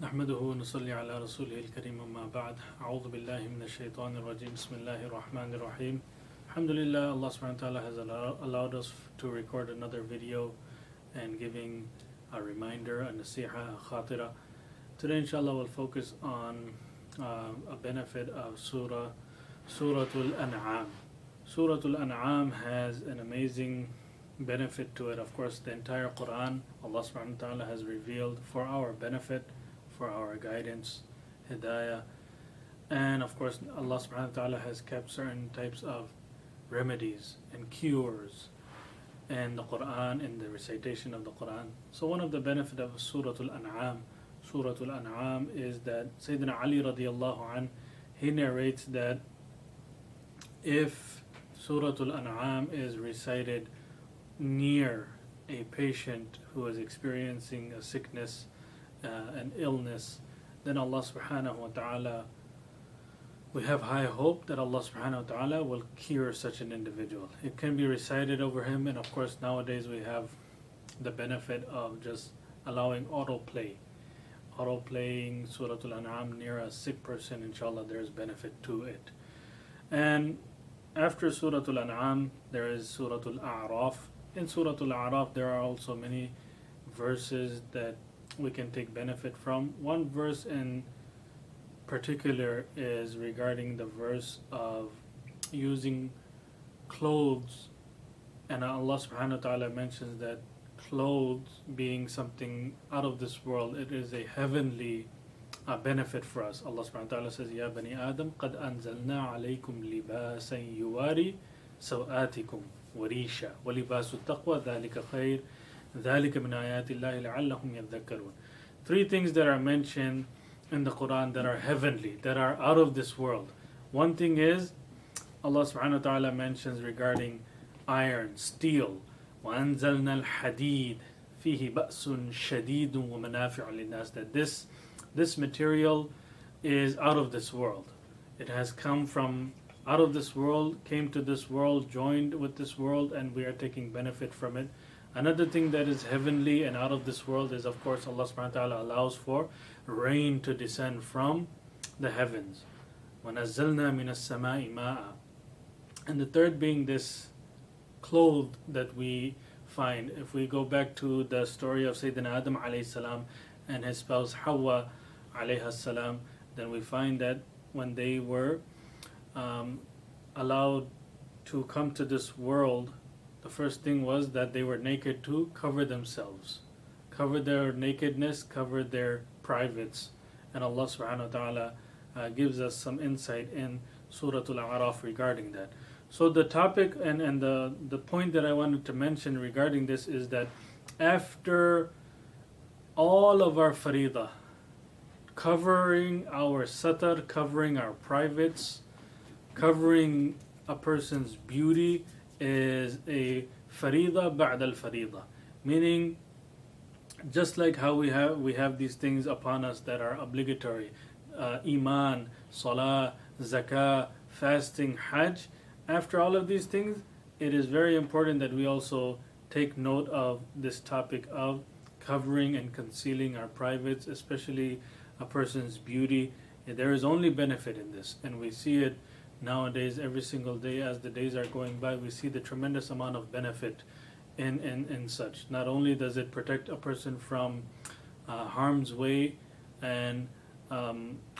نحمده ونصلي على رسوله الكريم أما بعد أعوذ بالله من الشيطان الرجيم بسم الله الرحمن الرحيم Alhamdulillah, Allah subhanahu wa ta'ala has allowed us to record another video and giving a reminder, a nasiha, a khatirah. Today inshallah we'll focus on a benefit of Suratul An'am. Suratul An'am has an amazing benefit to it. Of course, the entire Quran Allah subhanahu wa ta'ala has revealed for our benefit, for our guidance, hidayah, and of course Allah subhanahu wa ta'ala has kept certain types of remedies and cures in the Quran, in the recitation of the Quran. So one of the benefit of Suratul An'am is that Sayyidina Ali radiallahu anh, he narrates that if Suratul An'am is recited near a patient who is experiencing a sickness, an illness, then Allah subhanahu wa ta'ala, we have high hope that Allah subhanahu wa ta'ala will cure such an individual. It can be recited over him, and of course nowadays we have the benefit of just allowing autoplaying Suratul An'am near a sick person. Inshallah there's benefit to it. And after Suratul An'am there is Suratul A'raf. In Suratul A'raf there are also many verses that we can take benefit from. One verse in particular is regarding the verse of using clothes, and Allah subhanahu wa ta'ala mentions that clothes being something out of this world, it is a heavenly benefit for us. Allah subhanahu wa ta'ala says, Ya bani Adam, qad anzalna alaykum libasan yuwari sawatikum warisha wa libasu taqwa dhalika khair dhalika min ayati Allahi la'allahum yadhakkarun. Three things that are mentioned in the Quran that are heavenly, that are out of this world. One thing is Allah subhanahu wa ta'ala mentions regarding iron, steel, وَأَنزَلْنَا الْحَدِيدِ فِيهِ بَأْسٌ شَدِيدٌ وَمَنَافِعُ لِلنَّاسِ, that this material is out of this world. It has come from out of this world, came to this world, joined with this world, and we are taking benefit from it. Another thing that is heavenly and out of this world is, of course, Allah subhanahu wa ta'ala allows for rain to descend from the heavens. وَنَزَّلْنَا مِنَ السَّمَاءِ مَاءً. And the third being this cloth that we find. If we go back to the story of Sayyidina Adam alayhi salam and his spouse Hawa alayhi salam, then we find that when they were allowed to come to this world, the first thing was that they were naked to cover themselves, cover their nakedness, cover their privates. And Allah subhanahu wa ta'ala gives us some insight in Suratul A'raf regarding that. So the topic and the point that I wanted to mention regarding this is that after all of our faridah, covering our satar, covering our privates, covering a person's beauty, is a farida ba'd al farida, meaning just like how we have these things upon us that are obligatory, iman, salah, zakah, fasting, hajj. After all of these things, it is very important that we also take note of this topic of covering and concealing our privates, especially a person's beauty. There is only benefit in this, and we see it nowadays every single day. As the days are going by, we see the tremendous amount of benefit in such. Not only does it protect a person from harm's way and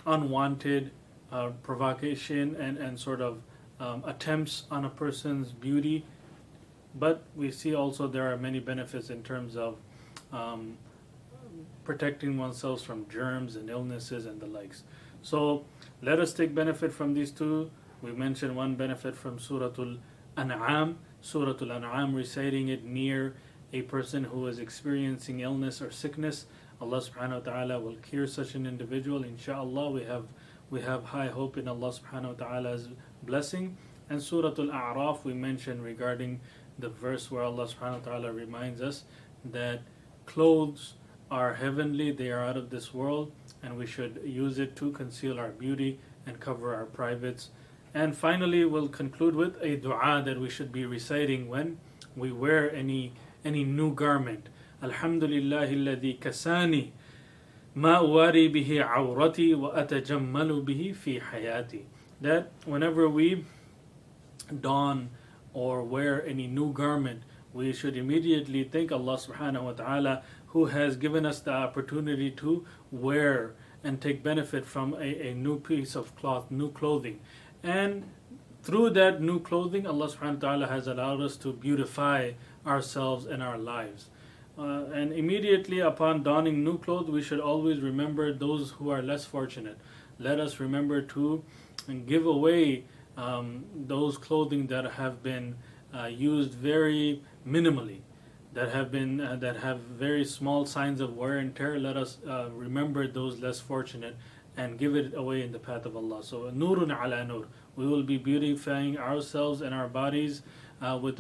unwanted provocation and sort of attempts on a person's beauty, but we see also there are many benefits in terms of protecting oneself from germs and illnesses and the likes. So let us take benefit from these two. We mentioned one benefit from Suratul An'am. Suratul An'am, reciting it near a person who is experiencing illness or sickness, Allah subhanahu wa ta'ala will cure such an individual. Inshallah, we have high hope in Allah subhanahu wa ta'ala's blessing. And Suratul A'raf we mentioned regarding the verse where Allah subhanahu wa ta'ala reminds us that clothes are heavenly, they are out of this world, and we should use it to conceal our beauty and cover our privates. And finally, we'll conclude with a dua that we should be reciting when we wear any new garment. Alhamdulillahi alladhi kasani ما أواري به عورتي وأتجمل به في حياتي. That whenever we don or wear any new garment, we should immediately thank Allah subhanahu wa ta'ala, who has given us the opportunity to wear and take benefit from a new piece of cloth, new clothing. And through that new clothing, Allah subhanahu wa ta'ala has allowed us to beautify ourselves and our lives. And immediately upon donning new clothes, we should always remember those who are less fortunate. Let us remember to give away those clothing that have been used very minimally, that have very small signs of wear and tear. Let us remember those less fortunate and give it away in the path of Allah. So nurun ala nur, we will be beautifying ourselves and our bodies with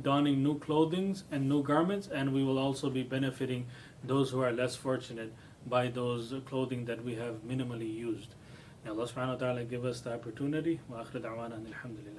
donning new clothing and new garments, and we will also be benefiting those who are less fortunate by those clothing that we have minimally used. May Allah subhanahu wa ta'ala give us the opportunity. Wa akhir da'wana alhamdulillah.